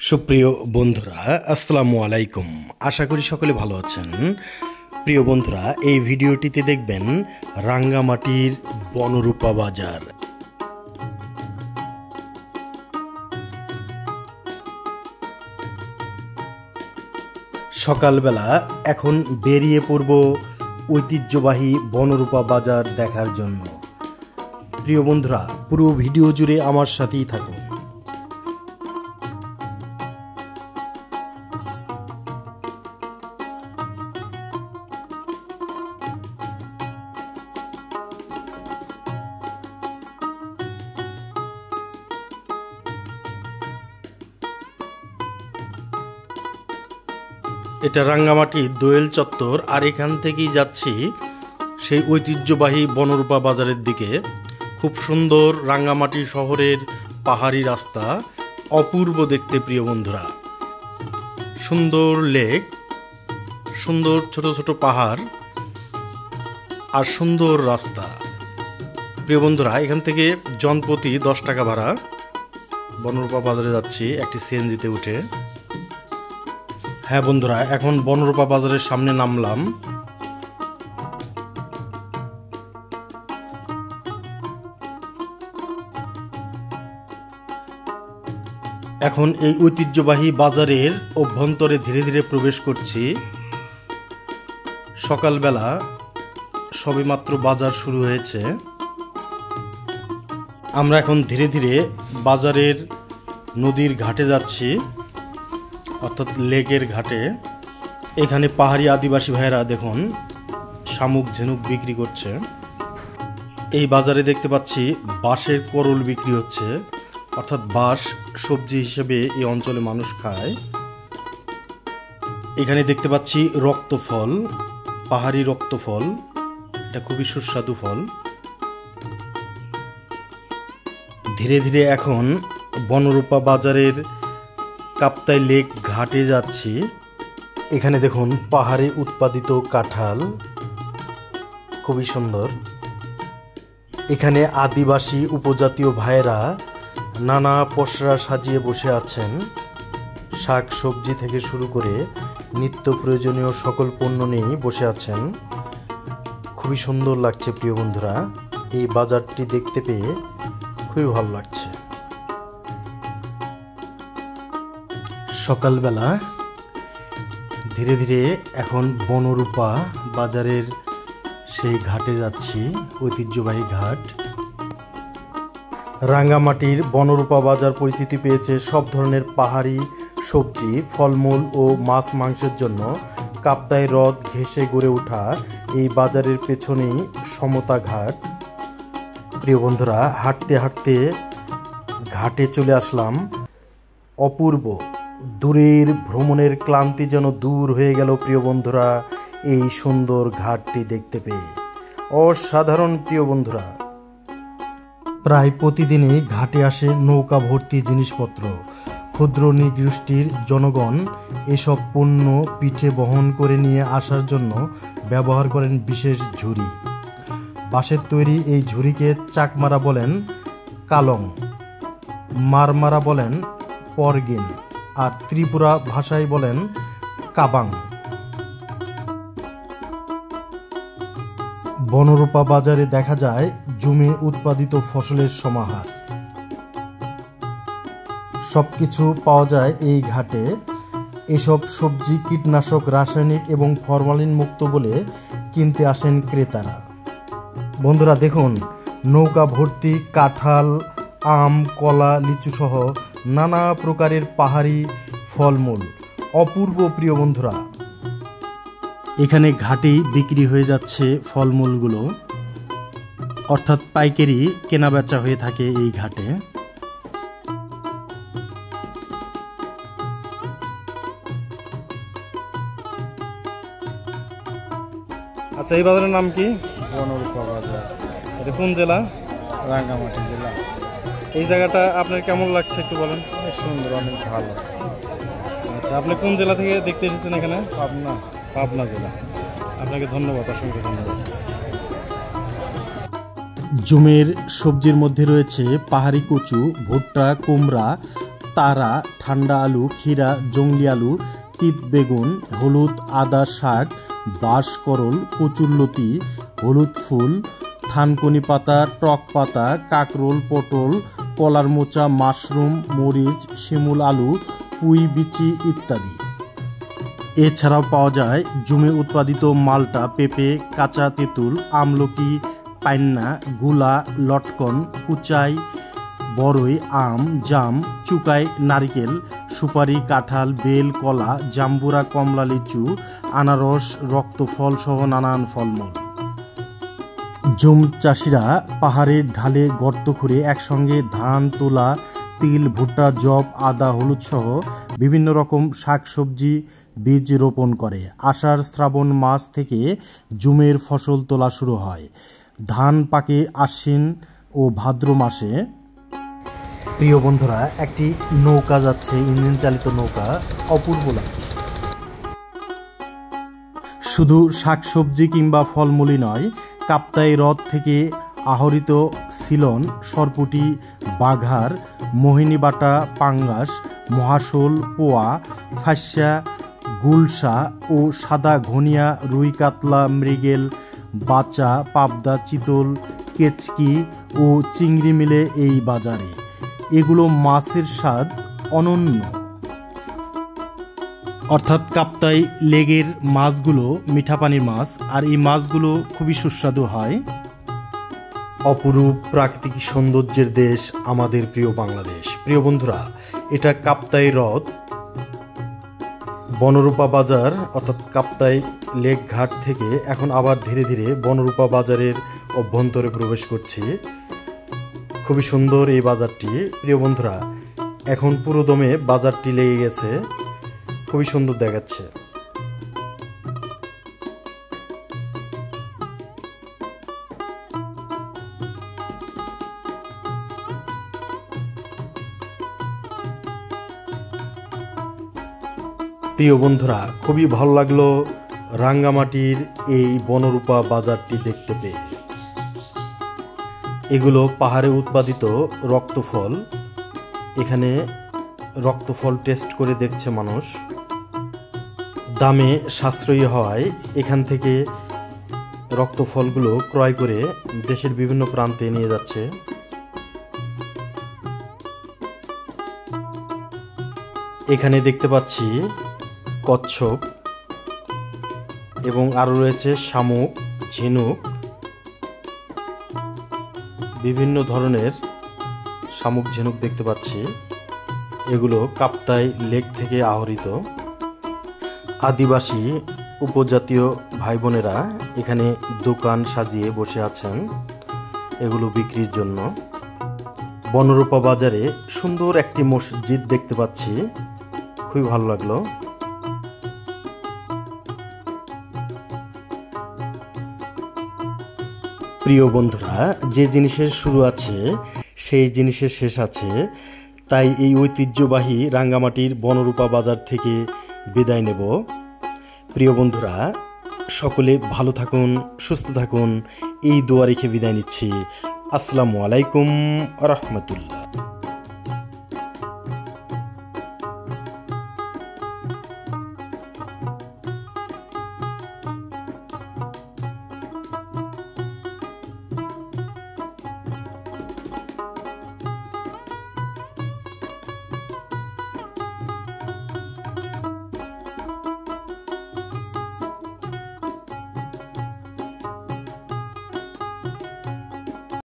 সুপ্রিয় বন্ধুরা, আসসালামু আলাইকুম। আশা করি সকলে ভালো আছেন। প্রিয় বন্ধুরা, এই ভিডিওটিতে দেখবেন রাঙ্গামাটির বনরূপা বাজার। সকালবেলা এখন বেরিয়ে পড়ব ঐতিহ্যবাহী বনরূপা বাজার দেখার জন্য। প্রিয় বন্ধুরা, পুরো ভিডিও জুড়ে আমার সাথেই থাকুন। এটা রাঙ্গামাটি দোয়েল চত্বর, আর এখান থেকেই যাচ্ছি সেই ঐতিহ্যবাহী বনরূপা বাজারের দিকে। খুব সুন্দর রাঙ্গামাটি শহরের পাহাড়ি রাস্তা, অপূর্ব দেখতে প্রিয় বন্ধুরা। সুন্দর লেক, সুন্দর ছোট ছোট পাহাড় আর সুন্দর রাস্তা। প্রিয় বন্ধুরা, এখান থেকে জনপ্রতি 10 টাকা ভাড়া। বনরূপা বাজারে যাচ্ছি একটি সিএনজিতে উঠে। হ্যাঁ বন্ধুরা, এখন বনরূপা বাজারের সামনে নামলাম। এখন এই ঐতিহ্যবাহী বাজারের অভ্যন্তরে ধীরে ধীরে প্রবেশ করছি। সকালবেলা সবেমাত্র বাজার শুরু হয়েছে। আমরা এখন ধীরে ধীরে বাজারের নদীর ঘাটে যাচ্ছি, অর্থাৎ লেকের ঘাটে। এখানে পাহাড়ি আদিবাসী ভাইয়েরা দেখুন শামুক ঝিনুক বিক্রি করছে। এই বাজারে দেখতে পাচ্ছি বাঁশের করল বিক্রি হচ্ছে, অর্থাৎ বাঁশ সবজি হিসেবে এই অঞ্চলে মানুষ খায়। এখানে দেখতে পাচ্ছি রক্তফল, পাহাড়ি রক্তফল। এটা খুবই সুস্বাদু ফল। ধীরে ধীরে এখন বনরূপা বাজারের কাপ্তাই লেক ঘাটে যাচ্ছি। এখানে দেখুন পাহাড়ে উৎপাদিত কাঁঠাল, খুবই সুন্দর। এখানে আদিবাসী উপজাতীয় ভাইয়েরা নানা পসরা সাজিয়ে বসে আছেন। শাক সবজি থেকে শুরু করে নিত্য প্রয়োজনীয় সকল পণ্য নিয়েই বসে আছেন। খুবই সুন্দর লাগছে প্রিয় বন্ধুরা, এই বাজারটি দেখতে পেয়ে খুবই ভালো লাগছে। সকালবেলা ধীরে ধীরে এখন বনরূপা বাজারের সেই ঘাটে যাচ্ছি, ঐতিহ্যবাহী ঘাট। রাঙ্গামাটির বনরূপা বাজার পরিচিতি পেয়েছে সব ধরনের পাহাড়ি সবজি, ফলমূল ও মাছ মাংসের জন্য। কাপ্তাই হ্রদ ঘেঁষে গড়ে ওঠা এই বাজারের পেছনেই সমতা ঘাট। প্রিয় বন্ধুরা, হাঁটতে হাঁটতে ঘাটে চলে আসলাম। অপূর্ব দূরের ভ্রমণের ক্লান্তি যেন দূর হয়ে গেল প্রিয় বন্ধুরা এই সুন্দর ঘাটটি দেখতে পেয়ে। অসাধারণ প্রিয় বন্ধুরা। প্রায় প্রতিদিনই ঘাটে আসে নৌকা ভর্তি জিনিসপত্র। ক্ষুদ্র নৃগোষ্ঠীর জনগণ এসব পণ্য পিঠে বহন করে নিয়ে আসার জন্য ব্যবহার করেন বিশেষ ঝুড়ি। বাঁশের তৈরি এই ঝুড়িকে চাকমারা বলেন কালং, মারমারা বলেন পরগিন, আর ত্রিপুরা ভাষায় বলেন কাবাং। বনরূপা বাজারে দেখা যায় জমি উৎপাদিত ফসলের সমাহার। সবকিছু পাওয়া যায় এই ঘাটে। এসব সবজি কীটনাশক, রাসায়নিক এবং ফরমালিন মুক্ত বলে কিনতে আসেন ক্রেতারা। বন্ধুরা দেখুন, নৌকা ভর্তি কাঁঠাল, আম, কলা, লিচু সহ নানা প্রকারের পাহাড়ি ফলমূল। অপূর্ব প্রিয় বন্ধুরা। এখানে ঘাটেই বিক্রি হয়ে যাচ্ছে ফলমূলগুলো, অর্থাৎ পাইকারি কেনা বেচা হয়ে থাকে এই ঘাটে। আচ্ছা, এই বাজারের নাম কি? বনরূপা বাজার। এটা কোন জেলা? রাঙ্গামাটি জেলা। এই জায়গাটা আপনার কেমন লাগছে একটু বলেন। অনেক সুন্দর, অনেক ভালো। আচ্ছা, আপনি কোন জেলা থেকে দেখতে এসেছেন এখানে? পাবনা। পাবনা জেলা। আপনাকে ধন্যবাদ, অসংখ্য ধন্যবাদ। জুমের সবজির মধ্যে রয়েছে পাহাড়ি কচু, ভুট্টা, কুমড়া, তারা, ঠান্ডা আলু, ক্ষীরা, জংলি আলু, তিত বেগুন, হলুদ আদা শাক, বাঁশকরল, কচুরলতি, হলুদ ফুল, থানকুনি পাতা, টক পাতা, কাকরোল, পটল, কলার মোচা, মাশরুম, মরিচ, শিমুল আলু, পুঁই বিচি ইত্যাদি। এছাড়াও পাওয়া যায় জুমে উৎপাদিত মালটা, পেঁপে, কাঁচা তেঁতুল, আমলকি, পান্না, গুলা, লটকন, কুচাই, বরই, আম, জাম, চুকাই, নারিকেল, সুপারি, কাঁঠাল, বেল, কলা, জাম্বুরা, কমলা, লিচু, আনারস, রক্তফল সহ নানান ফলমূল। জুম চাষিরা পাহাড়ের ঢালে গর্ত খুঁড়ে একসঙ্গে ধান, তুলা, তিল, ভুট্টা, জব, আদা, হলুদ সহ বিভিন্ন রকম শাকসবজি বীজ রোপণ করে। আষাঢ় শ্রাবণ মাস থেকে জুমের ফসল তোলা শুরু হয়। ধান পাকে আশ্বিন ও ভাদ্র মাসে। প্রিয় বন্ধুরা, একটি নৌকা যাচ্ছে, ইঞ্জিন চালিত নৌকা, অপূর্ব লাগছে। শুধু শাকসবজি কিংবা ফলমূলই নয়, কাপ্তাই হ্রদ থেকে আহরিত সিলন, সরপুটি, বাঘার, মোহিনীবাটা, পাঙ্গাস, মহাশোল, পোয়া, ফাঁসা, গুলশা ও সাদা ঘনিয়া, রুই, কাতলা, মৃগেল, বাচা, পাবদা, চিতল, কেচকি ও চিংড়ি মিলে এই বাজারে। এগুলো মাছের স্বাদ অনন্য। অর্থাৎ কাপ্তাই লেগের মাছগুলো মিঠা পানির মাছ, আর এই মাছগুলো খুবই সুস্বাদু হয়। অপরূপ প্রাকৃতিক সৌন্দর্যের দেশ আমাদের প্রিয় বাংলাদেশ। প্রিয় বন্ধুরা, এটা কাপ্তাই হ্রদ, বনরূপা বাজার অর্থাৎ কাপ্তাই লেক ঘাট থেকে এখন আবার ধীরে ধীরে বনরূপা বাজারের অভ্যন্তরে প্রবেশ করছি। খুবই সুন্দর এই বাজারটি। প্রিয় বন্ধুরা, এখন পুরো দমে বাজারটি লেগে গেছে, খুবই সুন্দর দেখাচ্ছে। প্রিয় বন্ধুরা, খুবই ভালো লাগলো রাঙ্গামাটির এই বনরূপা বাজারটি দেখতে পেয়ে। এগুলো পাহাড়ে উৎপাদিত রক্তফল। এখানে রক্তফল টেস্ট করে দেখছে মানুষ। দামে সাশ্রয়ী হওয়ায় এখান থেকে রক্তফলগুলো ক্রয় করে দেশের বিভিন্ন প্রান্তে নিয়ে যাচ্ছে। এখানে দেখতে পাচ্ছি কচ্ছপ এবং আরও রয়েছে শামুক, ঝিনুক, বিভিন্ন ধরনের শামুক, ঝিনুক দেখতে পাচ্ছি। এগুলো কাপ্তাই লেক থেকে আহরিত। আদিবাসী উপজাতীয় ভাই বোনেরা এখানে দোকান সাজিয়ে বসে আছেন এগুলো বিক্রির জন্য। বনরূপা বাজারে সুন্দর একটি মসজিদ দেখতে পাচ্ছি, খুবই ভালো লাগলো। প্রিয় বন্ধুরা, যে জিনিসের শুরু আছে সেই জিনিসের শেষ আছে। তাই এই ঐতিহ্যবাহী রাঙ্গামাটির বনরূপা বাজার থেকে বিদায় নেব। প্রিয় বন্ধুরা, সকলে ভালো থাকুন, সুস্থ থাকুন, এই দোয়া রেখে বিদায় নিচ্ছি। আসসালামু আলাইকুম ওয়া রাহমাতুল্লাহ।